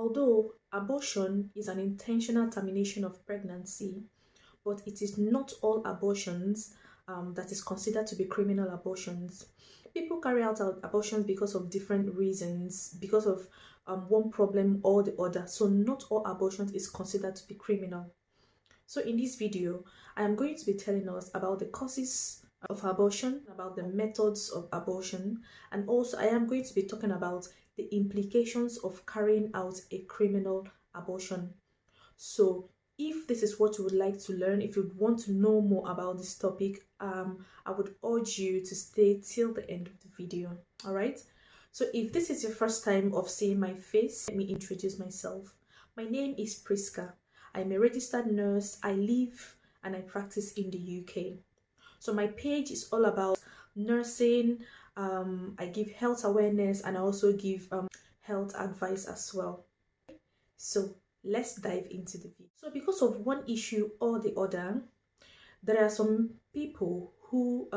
Although abortion is an intentional termination of pregnancy, but it is not all abortions that is considered to be criminal abortions. People carry out abortions because of different reasons, because of one problem or the other. So not all abortions is considered to be criminal. So in this video, I am going to be telling us about the causes of abortion, about the methods of abortion, and also I am going to be talking about the implications of carrying out a criminal abortion. So if this is what you would like to learn, if you want to know more about this topic, I would urge you to stay till the end of the video. All right. So if this is your first time of seeing my face, let me introduce myself. My name is Priska. I'm a registered nurse. I live and I practice in the UK. So my page is all about nursing. I give health awareness and I also give health advice as well. So let's dive into the video. So because of one issue or the other, there are some people who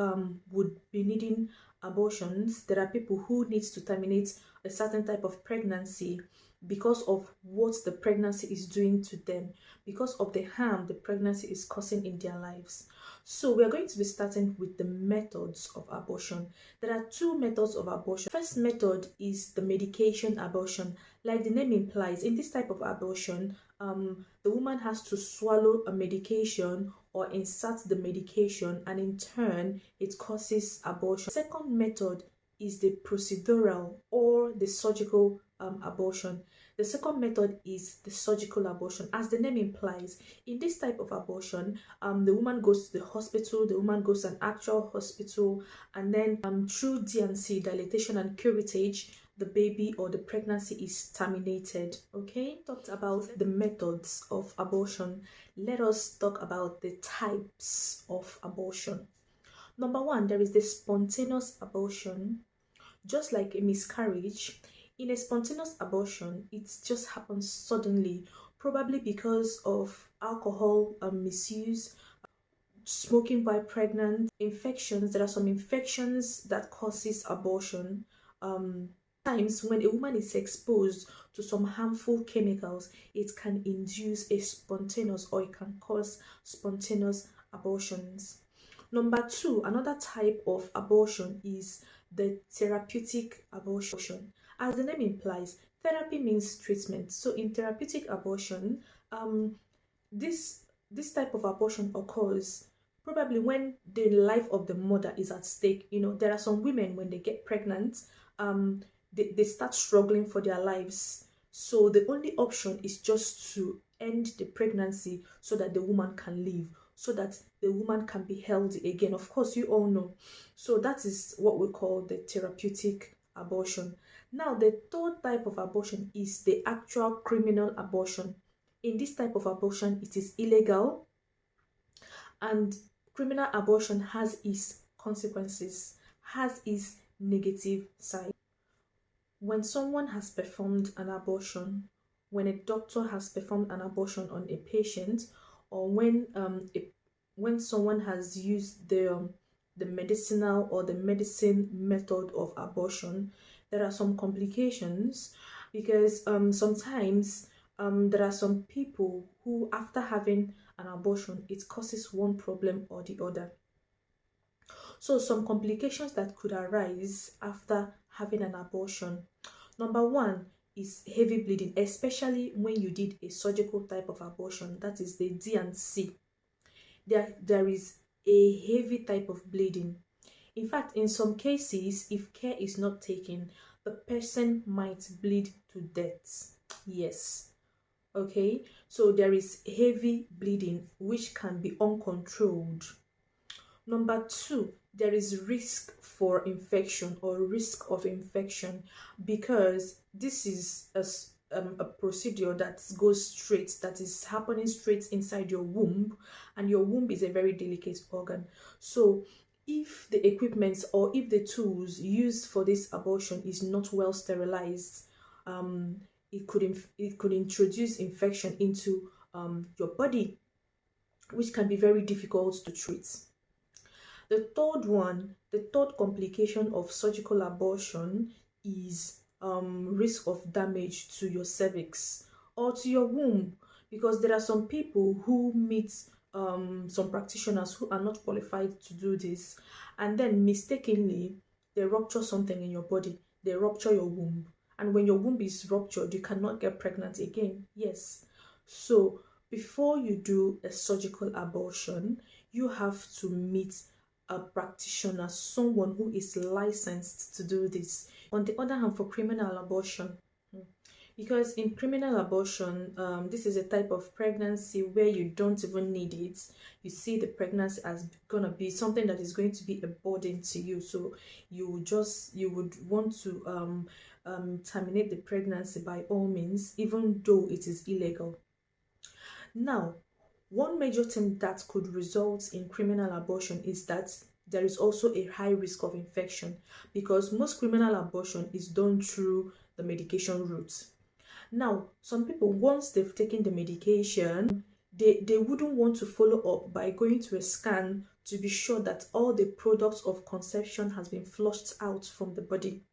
would be needing abortions. There are people who needs to terminate a certain type of pregnancy because of what the pregnancy is doing to them, because of the harm the pregnancy is causing in their lives. So we are going to be starting with the methods of abortion. There are two methods of abortion. First method is the medication abortion. Like the name implies, in this type of abortion, the woman has to swallow a medication or insert the medication, and in turn it causes abortion. Second method is the procedural or the surgical abortion. The second method is the surgical abortion. As the name implies, in this type of abortion, the woman goes to the hospital, the woman goes to an actual hospital, and then through D&C, dilatation and curettage, the baby or the pregnancy is terminated. Okay, talked about the methods of abortion. Let us talk about the types of abortion. Number one, there is the spontaneous abortion. Just like a miscarriage, in a spontaneous abortion, it just happens suddenly, probably because of alcohol misuse, smoking while pregnant, infections. There are some infections that causes abortion. Times when a woman is exposed to some harmful chemicals, it can induce a spontaneous or it can cause spontaneous abortions. Number two, another type of abortion is the therapeutic abortion. As the name implies, therapy means treatment. So in therapeutic abortion, um, this this type of abortion occurs probably when the life of the mother is at stake. There are some women when they get pregnant, they start struggling for their lives. So the only option is just to end the pregnancy so that the woman can live, so that the woman can be healthy again. Of course, you all know. So that is what we call the therapeutic abortion. Now, the third type of abortion is the actual criminal abortion. In this type of abortion, it is illegal, and criminal abortion has its consequences, has its negative side. When someone has performed an abortion, when a doctor has performed an abortion on a patient, or when someone has used the medicinal or the medicine method of abortion, there are some complications because sometimes there are some people who, after having an abortion, it causes one problem or the other. So some complications that could arise after having an abortion. Number one is heavy bleeding, especially when you did a surgical type of abortion, that is the D&C. There is a heavy type of bleeding. In fact, in some cases, if care is not taken, the person might bleed to death. Yes. Okay, so there is heavy bleeding which can be uncontrolled. Number two, there is risk for infection or risk of infection, because this is a procedure that goes straight, that is happening straight inside your womb, and your womb is a very delicate organ. So if the equipment or if the tools used for this abortion is not well sterilized, it could introduce infection into your body, which can be very difficult to treat. The third complication of surgical abortion is risk of damage to your cervix or to your womb, because there are some people who meet some practitioners who are not qualified to do this, and then mistakenly they rupture something in your body, they rupture your womb, and when your womb is ruptured you cannot get pregnant again. Yes, so before you do a surgical abortion, you have to meet a practitioner, someone who is licensed to do this. On the other hand, for criminal abortion, because in criminal abortion, this is a type of pregnancy where you don't even need it. You see the pregnancy as gonna be something that is going to be a burden to you, so you would want to terminate the pregnancy by all means, even though it is illegal. Now, one major thing that could result in criminal abortion is that there is also a high risk of infection, because most criminal abortion is done through the medication route. Now, some people, once they've taken the medication, they wouldn't want to follow up by going to a scan to be sure that all the products of conception has been flushed out from the body.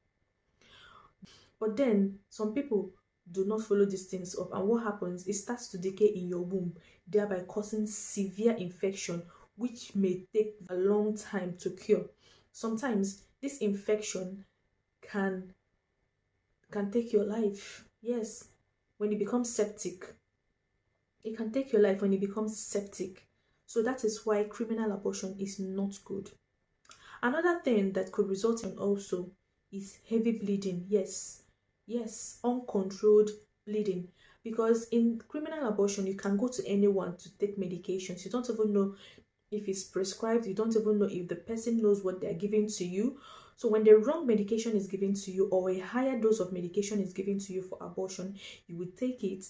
But then some people do not follow these things up, and what happens, it starts to decay in your womb, thereby causing severe infection which may take a long time to cure. Sometimes this infection can take your life. Yes, when it becomes septic, it can take your life when it becomes septic. So that is why criminal abortion is not good. Another thing that could result in also is heavy bleeding. Yes, uncontrolled bleeding. Because in criminal abortion, you can go to anyone to take medications. You don't even know if it's prescribed. You don't even know if the person knows what they're giving to you. So when the wrong medication is given to you, or a higher dose of medication is given to you for abortion, you will take it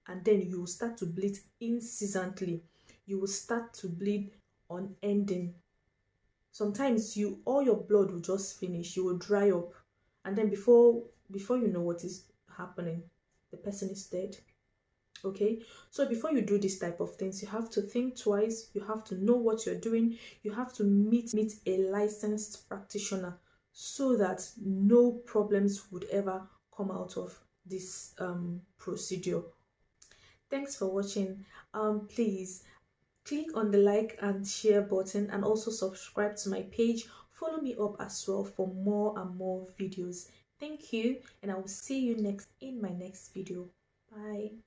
and then you will start to bleed incessantly. You will start to bleed unending. Sometimes all your blood will just finish, you will dry up, and then before you know what is happening, the person is dead. Okay, so before you do this type of things, you have to think twice, you have to know what you're doing, you have to meet a licensed practitioner, so that no problems would ever come out of this procedure. Thanks for watching. Please click on the like and share button, and also subscribe to my page. Follow me up as well for more and more videos. Thank you, and I will see you next in my next video. Bye.